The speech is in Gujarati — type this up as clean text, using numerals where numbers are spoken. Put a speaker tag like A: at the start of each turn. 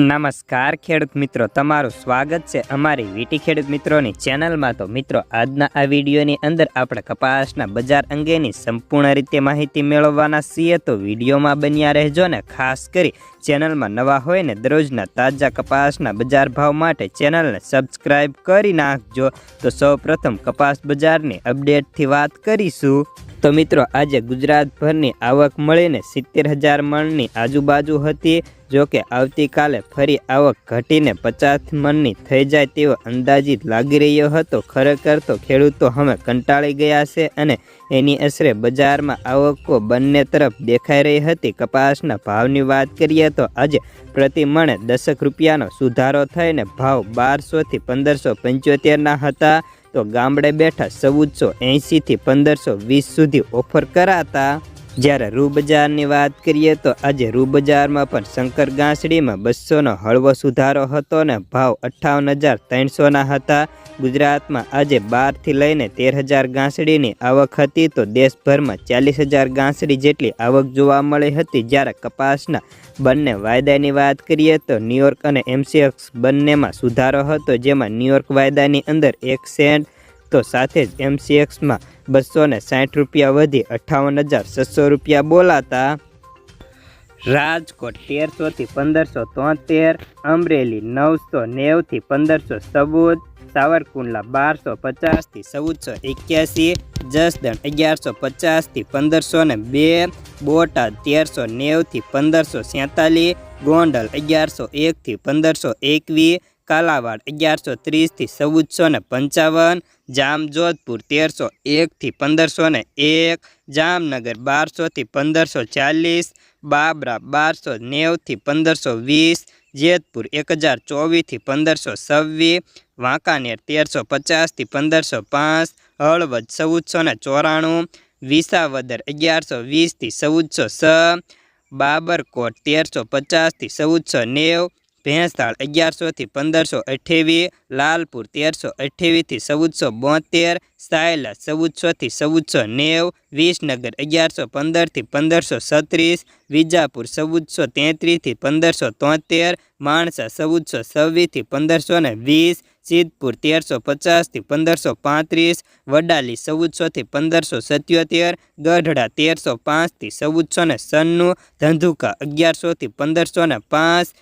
A: નમસ્કાર ખેડૂત મિત્રો, તમારું સ્વાગત છે અમારી વીટી ખેડૂત મિત્રોની ચેનલમાં। તો મિત્રો, આજના આ વિડીયોની અંદર આપણે કપાસના બજાર અંગેની સંપૂર્ણ રીતે માહિતી મેળવવાના છીએ। તો વિડીયોમાં બન્યા રહેજો ને ખાસ કરી ચેનલમાં નવા હોય ને દરરોજના તાજા કપાસના બજાર ભાવ માટે ચેનલને સબસ્ક્રાઈબ કરી નાખજો। તો સૌપ્રથમ કપાસ બજારની અપડેટથી વાત કરીશું। તો મિત્રો, આજે ગુજરાતભરની આવક મળીને 70,000 મણની આજુબાજુ હતી। જો કે આવતીકાલે ફરી આવક ઘટીને 50 મણની થઈ જાય તેવો અંદાજિત લાગી રહ્યો હતો। ખરેખર તો ખેડૂતો હવે કંટાળી ગયા છે અને એની અસરે બજારમાં આવકો બંને તરફ દેખાઈ રહી હતી। કપાસના ભાવની વાત કરીએ તો આજે પ્રતિ મણે 10 રૂપિયાનો સુધારો થઈને ભાવ 1200 થી 1575 હતા। તો ગામડે બેઠા 1480 થી 1520 સુધી ઓફર કરાતા। જ્યારે રૂ બજારની વાત કરીએ તો આજે રૂ બજારમાં પણ શંકર ગાંસડીમાં 200નો હળવો સુધારો હતો ને ભાવ 58,300ના હતા। ગુજરાતમાં આજે 12 થી લઈને 13,000 ગાંસડીની આવક હતી। તો દેશભરમાં 40,000 ગાંસડી જેટલી આવક જોવા મળી હતી। જ્યારે કપાસના બંને વાયદાની વાત કરીએ તો ન્યુયોર્ક અને MCX બંનેમાં સુધારો હતો, જેમાં ન્યુયોર્ક વાયદાની અંદર 1 સેન્ટ તો સાથે જ MCXમાં 260 રૂપિયા વધી 58,600 રૂપિયા બોલાતા। રાજકોટ 1300 થી 1573, અમરેલી 990 થી 1514, સાવરકુંડલા 1250 થી 1481, જસદણ 1150 થી 1502, બોટાદ 1390 થી 1547, ગોંડલ 1101 થી 1521, કાલાવાડ 1130 થી 1455, જામજોધપુર 1301 થી 1501, જામનગર 1200 થી 1540, બાબરા 1290 થી 1520, જેતપુર 1024 થી 1526, વાંકાનેર 1350 થી 1505, હળવદ 1494, વિસાવદર 1120 થી 1406, બાબરકોટ 1350 થી 1490, ભેંસાળ 1100 થી 1528, લાલપુર 1328 થી 1472, સાયલા 1400 થી 1490, વિસનગર 1115 થી 1536, વિજાપુર 1433 થી 1573, માણસા 1426 થી 1520, સિદ્ધપુર 1350 થી 1535, વડાલી 1400 થી 1577, ગઢડા 1305 થી 1496, ધંધુકા 1100 થી 1505,